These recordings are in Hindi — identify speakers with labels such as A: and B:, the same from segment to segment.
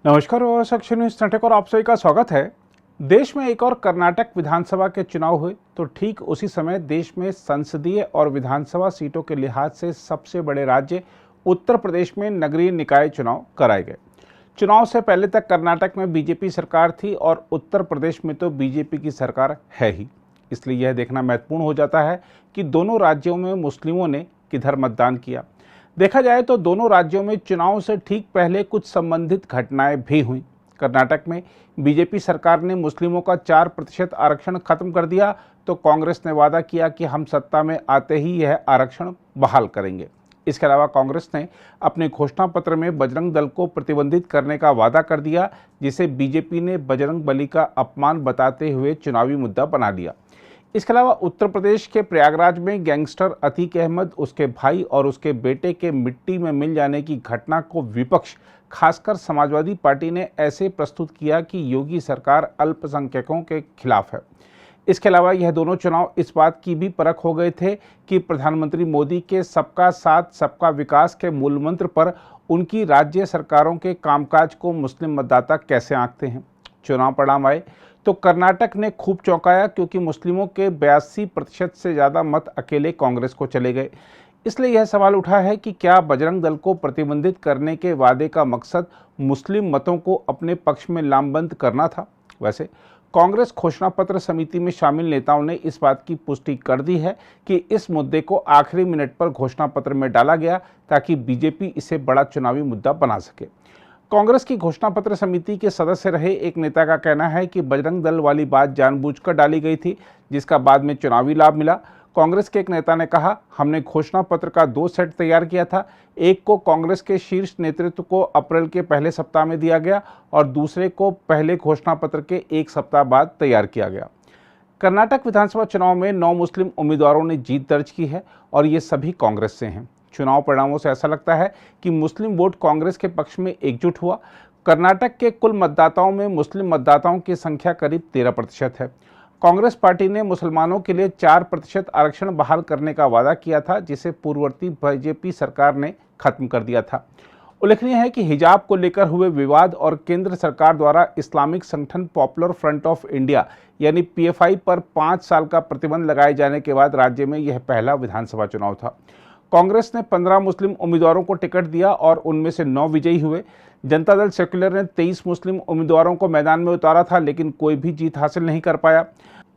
A: नमस्कार और सेक्शन न्यूज नाटक और आप सभी का स्वागत है। देश में एक और कर्नाटक विधानसभा के चुनाव हुए तो ठीक उसी समय देश में संसदीय और विधानसभा सीटों के लिहाज से सबसे बड़े राज्य उत्तर प्रदेश में नगरीय निकाय चुनाव कराए गए। चुनाव से पहले तक कर्नाटक में बीजेपी सरकार थी और उत्तर प्रदेश में तो बीजेपी की सरकार है ही। इसलिए यह देखना महत्वपूर्ण हो जाता है कि दोनों राज्यों में मुस्लिमों ने किधर मतदान किया। देखा जाए तो दोनों राज्यों में चुनाव से ठीक पहले कुछ संबंधित घटनाएं भी हुई। कर्नाटक में बीजेपी सरकार ने मुस्लिमों का 4% आरक्षण खत्म कर दिया तो कांग्रेस ने वादा किया कि हम सत्ता में आते ही यह आरक्षण बहाल करेंगे। इसके अलावा कांग्रेस ने अपने घोषणा पत्र में बजरंग दल को प्रतिबंधित करने का वादा कर दिया, जिसे बीजेपी ने बजरंग बली का अपमान बताते हुए चुनावी मुद्दा बना लिया। इसके अलावा उत्तर प्रदेश के प्रयागराज में गैंगस्टर अतीक अहमद, उसके भाई और उसके बेटे के मिट्टी में मिल जाने की घटना को विपक्ष खासकर समाजवादी पार्टी ने ऐसे प्रस्तुत किया कि योगी सरकार अल्पसंख्यकों के खिलाफ है। इसके अलावा यह दोनों चुनाव इस बात की भी परख हो गए थे कि प्रधानमंत्री मोदी के सबका साथ सबका विकास के मूल मंत्र पर उनकी राज्य सरकारों के कामकाज को मुस्लिम मतदाता कैसे आंकते हैं। चुनाव परिणाम आए तो कर्नाटक ने खूब चौंकाया, क्योंकि मुस्लिमों के 82% से ज़्यादा मत अकेले कांग्रेस को चले गए। इसलिए यह सवाल उठा है कि क्या बजरंग दल को प्रतिबंधित करने के वादे का मकसद मुस्लिम मतों को अपने पक्ष में लामबंद करना था। वैसे कांग्रेस घोषणा पत्र समिति में शामिल नेताओं ने इस बात की पुष्टि कर दी है कि इस मुद्दे को आखिरी मिनट पर घोषणा पत्र में डाला गया ताकि बीजेपी इसे बड़ा चुनावी मुद्दा बना सके। कांग्रेस की घोषणा पत्र समिति के सदस्य रहे एक नेता का कहना है कि बजरंग दल वाली बात जानबूझकर डाली गई थी, जिसका बाद में चुनावी लाभ मिला। कांग्रेस के एक नेता ने कहा, हमने घोषणा पत्र का 2 सेट तैयार किया था। एक को कांग्रेस के शीर्ष नेतृत्व को अप्रैल के पहले सप्ताह में दिया गया और दूसरे को पहले घोषणा पत्र के 1 सप्ताह बाद तैयार किया गया। कर्नाटक विधानसभा चुनाव में 9 मुस्लिम उम्मीदवारों ने जीत दर्ज की है और ये सभी कांग्रेस से हैं। चुनाव परिणामों से ऐसा लगता है कि मुस्लिम वोट कांग्रेस के पक्ष में एकजुट हुआ। कर्नाटक के कुल मतदाताओं में मुस्लिम मतदाताओं की संख्या करीब 13% है। कांग्रेस पार्टी ने मुसलमानों के लिए 4% आरक्षण बहाल करने का वादा किया था, जिसे पूर्ववर्ती बीजेपी सरकार ने खत्म कर दिया था। उल्लेखनीय है कि हिजाब को लेकर हुए विवाद और केंद्र सरकार द्वारा इस्लामिक संगठन पॉपुलर फ्रंट ऑफ इंडिया यानी पीएफआई पर 5 साल का प्रतिबंध लगाए जाने के बाद राज्य में यह पहला विधानसभा चुनाव था। कांग्रेस ने 15 मुस्लिम उम्मीदवारों को टिकट दिया और उनमें से 9 विजयी हुए। जनता दल सेक्युलर ने 23 मुस्लिम उम्मीदवारों को मैदान में उतारा था, लेकिन कोई भी जीत हासिल नहीं कर पाया।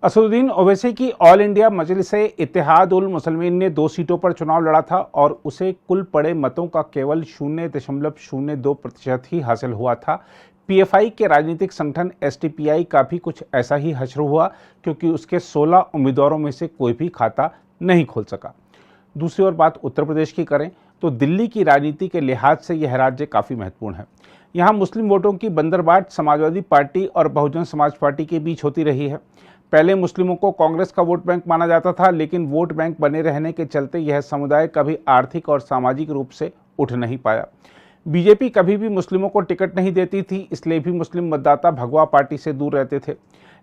A: असदुद्दीन ओवैसी की ऑल इंडिया मजलिस-ए-इत्तेहाद उल मुसलिमीन ने 2 सीटों पर चुनाव लड़ा था और उसे कुल पड़े मतों का केवल 0.02% ही हासिल हुआ था। पीएफआई के राजनीतिक संगठन एसडीपीआई का भी कुछ ऐसा ही हश्र हुआ, क्योंकि उसके 16 उम्मीदवारों में से कोई भी खाता नहीं खोल सका। दूसरी ओर बात उत्तर प्रदेश की करें तो दिल्ली की राजनीति के लिहाज से यह राज्य काफ़ी महत्वपूर्ण है। यहाँ मुस्लिम वोटों की बंदरबाट समाजवादी पार्टी और बहुजन समाज पार्टी के बीच होती रही है। पहले मुस्लिमों को कांग्रेस का वोट बैंक माना जाता था, लेकिन वोट बैंक बने रहने के चलते यह समुदाय कभी आर्थिक और सामाजिक रूप से उठ नहीं पाया। बीजेपी कभी भी मुस्लिमों को टिकट नहीं देती थी, इसलिए भी मुस्लिम मतदाता भगवा पार्टी से दूर रहते थे।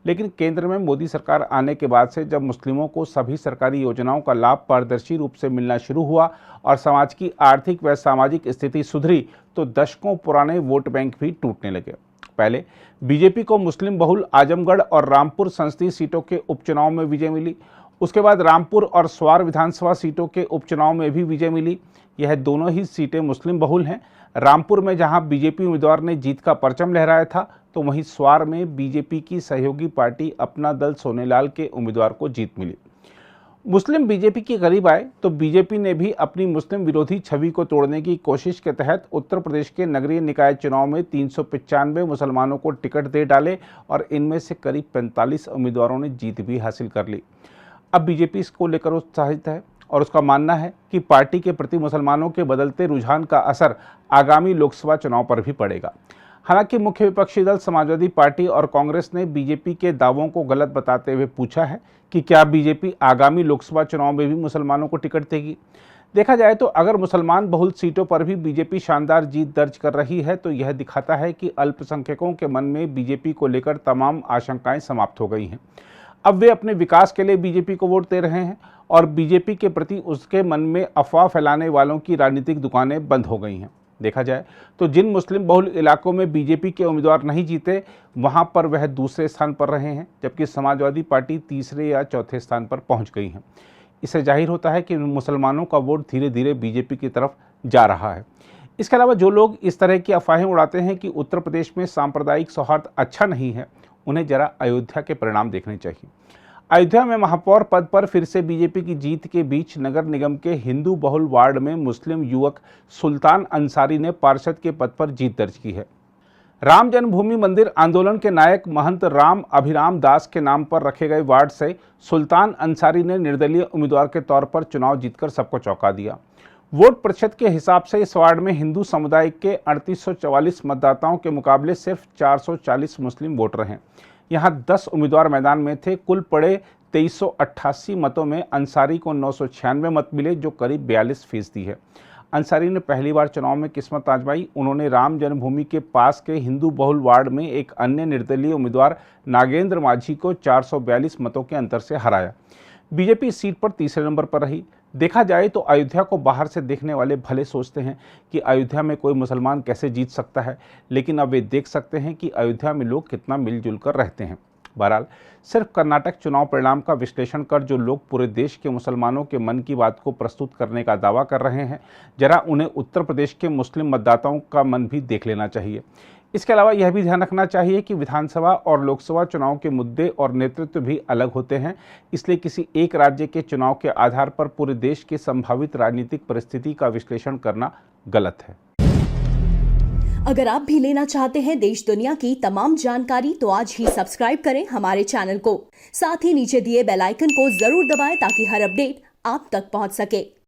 A: लेकिन केंद्र में मोदी सरकार आने के बाद से जब मुस्लिमों को सभी सरकारी योजनाओं का लाभ पारदर्शी रूप से मिलना शुरू हुआ और समाज की आर्थिक व सामाजिक स्थिति सुधरी, तो दशकों पुराने वोट बैंक भी टूटने लगे। पहले बीजेपी को मुस्लिम बहुल आजमगढ़ और रामपुर संसदीय सीटों के उपचुनाव में विजय मिली। उसके बाद रामपुर और स्वार विधानसभा सीटों के उपचुनाव में भी विजय मिली। यह दोनों ही सीटें मुस्लिम बहुल हैं। रामपुर में जहां बीजेपी उम्मीदवार ने जीत का परचम लहराया था, तो वहीं स्वार में बीजेपी की सहयोगी पार्टी अपना दल सोनेलाल के उम्मीदवार को जीत मिली। मुस्लिम बीजेपी के करीब आए तो बीजेपी ने भी अपनी मुस्लिम विरोधी छवि को तोड़ने की कोशिश के तहत उत्तर प्रदेश के नगरीय निकाय चुनाव में 395 मुसलमानों को टिकट दे डाले और इनमें से करीब 45 उम्मीदवारों ने जीत भी हासिल कर ली। अब बीजेपी इसको लेकर उत्साहित है और उसका मानना है कि पार्टी के प्रति मुसलमानों के बदलते रुझान का असर आगामी लोकसभा चुनाव पर भी पड़ेगा। हालांकि मुख्य विपक्षी दल समाजवादी पार्टी और कांग्रेस ने बीजेपी के दावों को गलत बताते हुए पूछा है कि क्या बीजेपी आगामी लोकसभा चुनाव में भी मुसलमानों को टिकट देगी। देखा जाए तो अगर मुसलमान बहुल सीटों पर भी बीजेपी शानदार जीत दर्ज कर रही है, तो यह दिखाता है कि अल्पसंख्यकों के मन में बीजेपी को लेकर तमाम आशंकाएं समाप्त हो गई हैं। अब वे अपने विकास के लिए बीजेपी को वोट दे रहे हैं और बीजेपी के प्रति उसके मन में अफवाह फैलाने वालों की राजनीतिक दुकानें बंद हो गई हैं। देखा जाए तो जिन मुस्लिम बहुल इलाकों में बीजेपी के उम्मीदवार नहीं जीते, वहां पर वह दूसरे स्थान पर रहे हैं, जबकि समाजवादी पार्टी तीसरे या चौथे स्थान पर पहुंच गई है। इससे जाहिर होता है कि मुसलमानों का वोट धीरे धीरे बीजेपी की तरफ जा रहा है। इसके अलावा जो लोग इस तरह की अफवाहें उड़ाते हैं कि उत्तर प्रदेश में सांप्रदायिक सौहार्द अच्छा नहीं है, उन्हें जरा अयोध्या के परिणाम देखने चाहिए। अयोध्या में महापौर पद पर फिर से बीजेपी की जीत के बीच नगर निगम के हिंदू बहुल वार्ड में मुस्लिम युवक सुल्तान अंसारी ने पार्षद के पद पर जीत दर्ज की है। राम जन्मभूमि मंदिर आंदोलन के नायक महंत राम अभिराम दास के नाम पर रखे गए वार्ड से सुल्तान अंसारी ने निर्दलीय उम्मीदवार के तौर पर चुनाव जीतकर सबको चौंका दिया। वोट प्रतिशत के हिसाब से इस वार्ड में हिंदू समुदाय के 3844 मतदाताओं के मुकाबले सिर्फ 440 मुस्लिम वोटर हैं। यहाँ 10 उम्मीदवार मैदान में थे। कुल पड़े 2388 मतों में अंसारी को 996 मत मिले, जो करीब 42% है। अंसारी ने पहली बार चुनाव में किस्मत आजमाई। उन्होंने राम जन्मभूमि के पास के हिंदू बहुल वार्ड में एक अन्य निर्दलीय उम्मीदवार नागेंद्र माझी को 442 मतों के अंतर से हराया। बीजेपी इस सीट पर तीसरे नंबर पर रही। देखा जाए तो अयोध्या को बाहर से देखने वाले भले सोचते हैं कि अयोध्या में कोई मुसलमान कैसे जीत सकता है, लेकिन अब वे देख सकते हैं कि अयोध्या में लोग कितना मिलजुल कर रहते हैं। बहरहाल, सिर्फ कर्नाटक चुनाव परिणाम का विश्लेषण कर जो लोग पूरे देश के मुसलमानों के मन की बात को प्रस्तुत करने का दावा कर रहे हैं, जरा उन्हें उत्तर प्रदेश के मुस्लिम मतदाताओं का मन भी देख लेना चाहिए। इसके अलावा यह भी ध्यान रखना चाहिए कि विधानसभा और लोकसभा चुनाव के मुद्दे और नेतृत्व भी अलग होते हैं, इसलिए किसी एक राज्य के चुनाव के आधार पर पूरे देश की संभावित राजनीतिक परिस्थिति का विश्लेषण करना गलत है।
B: अगर आप भी लेना चाहते हैं देश दुनिया की तमाम जानकारी, तो आज ही सब्सक्राइब करें हमारे चैनल को। साथ ही नीचे दिए बेल आइकन को जरूर दबाएं ताकि हर अपडेट आप तक पहुंच सके।